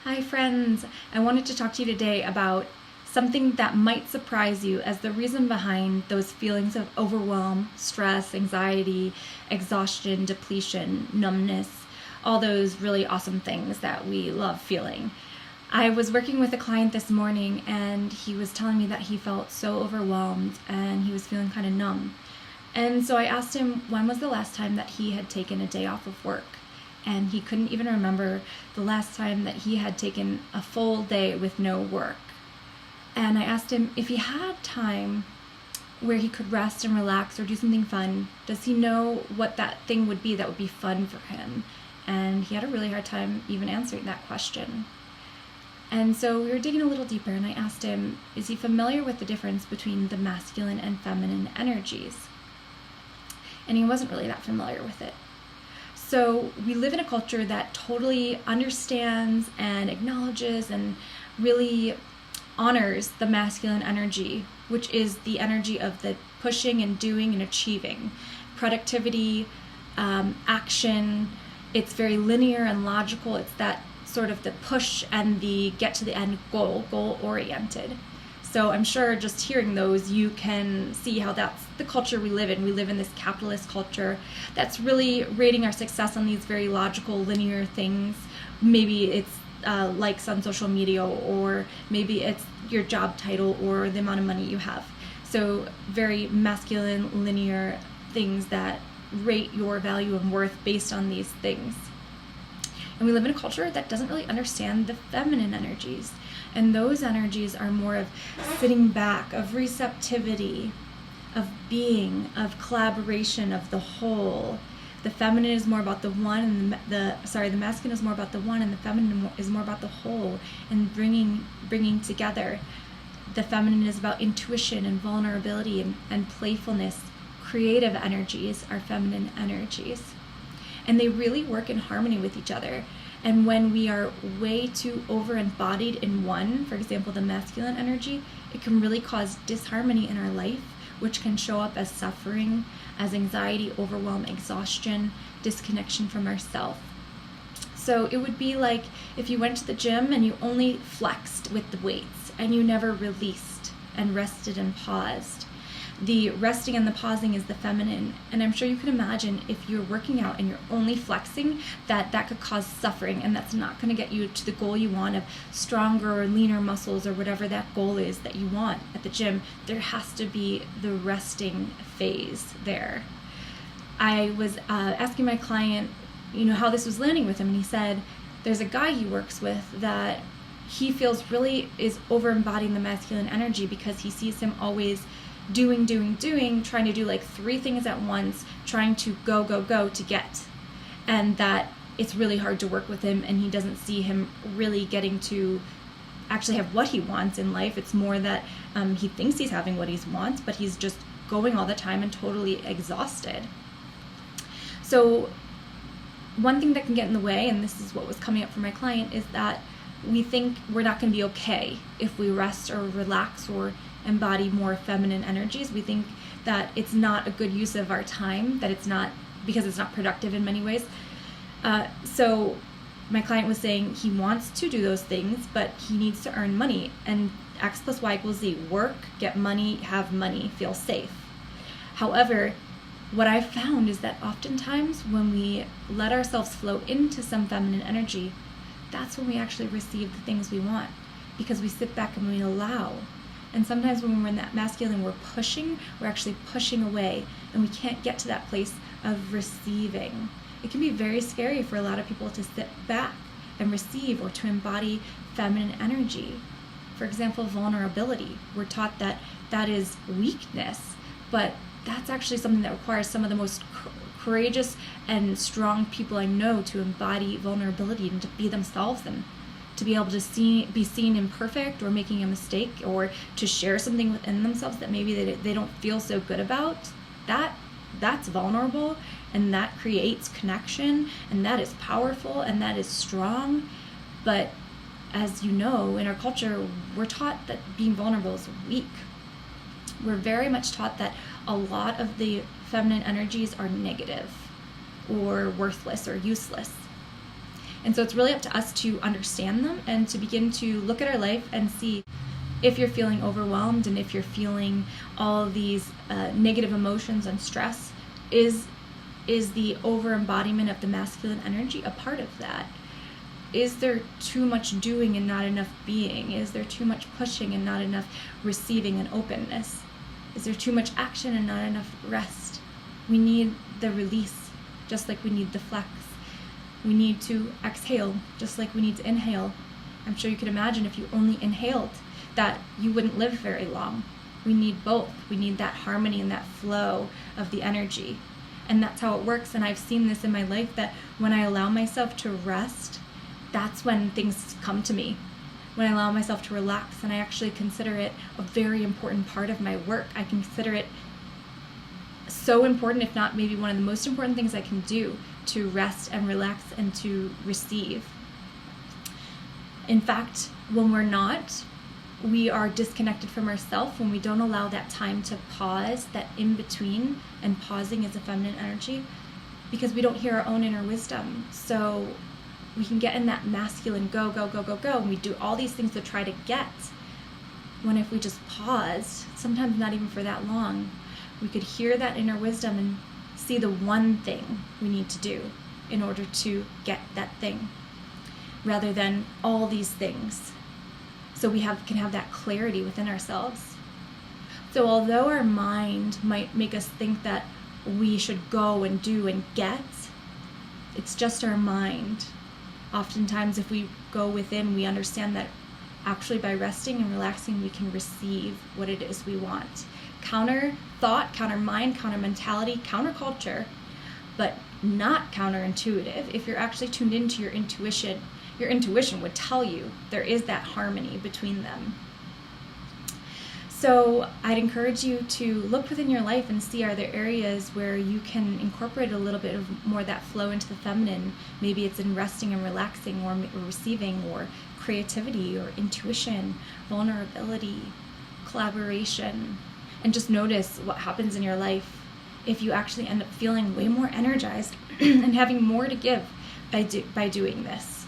Hi friends, I wanted to talk to you today about something that might surprise you as the reason behind those feelings of overwhelm, stress, anxiety, exhaustion, depletion, numbness, all those really awesome things that we love feeling. I was working with a client this morning and he was telling me that he felt so overwhelmed and he was feeling kind of numb. And so I asked him when was the last time that he had taken a day off of work. And he couldn't even remember the last time that he had taken a full day with no work. And I asked him if he had time where he could rest and relax or do something fun, does he know what that thing would be that would be fun for him? And he had a really hard time even answering that question. And so we were digging a little deeper and I asked him, is he familiar with the difference between the masculine and feminine energies? And he wasn't really that familiar with it. So we live in a culture that totally understands and acknowledges and really honors the masculine energy, which is the energy of the pushing and doing and achieving, productivity, action. It's very linear and logical. It's that sort of the push and the get to the end goal oriented. So I'm sure just hearing those, you can see how that's the culture we live in. We live in this capitalist culture that's really rating our success on these very logical, linear things. Maybe it's likes on social media, or maybe it's your job title or the amount of money you have. So very masculine, linear things that rate your value and worth based on these things. And we live in a culture that doesn't really understand the feminine energies. And those energies are more of sitting back, of receptivity, of being, of collaboration, of the whole. The feminine is more about the one, and the masculine is more about the one, and the feminine is more about the whole, and bringing together. The feminine is about intuition and vulnerability and playfulness. Creative energies are feminine energies. And they really work in harmony with each other. And when we are way too over-embodied in one, for example, the masculine energy, it can really cause disharmony in our life, which can show up as suffering, as anxiety, overwhelm, exhaustion, disconnection from ourself. So it would be like if you went to the gym and you only flexed with the weights and you never released and rested and paused. The resting and the pausing is the feminine. And I'm sure you can imagine if you're working out and you're only flexing, that could cause suffering, and that's not going to get you to the goal you want of stronger or leaner muscles or whatever that goal is that you want at the gym. There has to be the resting phase there. I was asking my client, how this was landing with him, and he said there's a guy he works with that he feels really is over embodying the masculine energy because he sees him always doing, trying to do like 3 things at once, trying to go to get. And that it's really hard to work with him, and he doesn't see him really getting to actually have what he wants in life. It's more that he thinks he's having what he wants, but he's just going all the time and totally exhausted. So one thing that can get in the way, and this is what was coming up for my client, is that we think we're not going to be okay if we rest or relax or embody more feminine energies. We think that it's not a good use of our time, that it's not, because it's not productive in many ways. So my client was saying he wants to do those things, but he needs to earn money. And X plus Y equals Z. Work, get money, have money, feel safe. However, what I've found is that oftentimes when we let ourselves flow into some feminine energy, that's when we actually receive the things we want, because we sit back and we allow. And sometimes when we're in that masculine, we're actually pushing away, and we can't get to that place of receiving. It can be very scary for a lot of people to sit back and receive, or to embody feminine energy. For example, vulnerability. We're taught that that is weakness, but that's actually something that requires some of the most courageous and strong people I know to embody vulnerability and to be themselves, and to be able to be seen imperfect or making a mistake, or to share something within themselves that maybe they don't feel so good about. That's vulnerable, and that creates connection, and that is powerful, and that is strong. But as you know, in our culture, we're taught that being vulnerable is weak. We're very much taught that a lot of the feminine energies are negative or worthless or useless. And so it's really up to us to understand them and to begin to look at our life and see if you're feeling overwhelmed and if you're feeling all these negative emotions and stress. Is the over-embodiment of the masculine energy a part of that? Is there too much doing and not enough being? Is there too much pushing and not enough receiving and openness? Is there too much action and not enough rest? We need the release, just like we need the flex. We need to exhale, just like we need to inhale. I'm sure you could imagine if you only inhaled, that you wouldn't live very long. We need both. We need that harmony and that flow of the energy. And that's how it works. And I've seen this in my life, that when I allow myself to rest, that's when things come to me. When I allow myself to relax, and I actually consider it a very important part of my work. I consider it so important, if not maybe one of the most important things I can do, to rest and relax and to receive. In fact, when we're not, we are disconnected from ourselves when we don't allow that time to pause, that in between, and pausing is a feminine energy, because we don't hear our own inner wisdom. So we can get in that masculine go, and we do all these things to try to get, when if we just paused, sometimes not even for that long, we could hear that inner wisdom and see the one thing we need to do in order to get that thing, rather than all these things. So we can have that clarity within ourselves. So although our mind might make us think that we should go and do and get, it's just our mind. Oftentimes, if we go within, we understand that actually by resting and relaxing, we can receive what it is we want. Counter thought, counter mind, counter mentality, counter culture, but not counterintuitive. If you're actually tuned into your intuition would tell you there is that harmony between them. So I'd encourage you to look within your life and see, are there areas where you can incorporate a little bit of more of that flow into the feminine? Maybe it's in resting and relaxing, or receiving, or creativity, or intuition, vulnerability, collaboration. And just notice what happens in your life if you actually end up feeling way more energized and having more to give by doing this.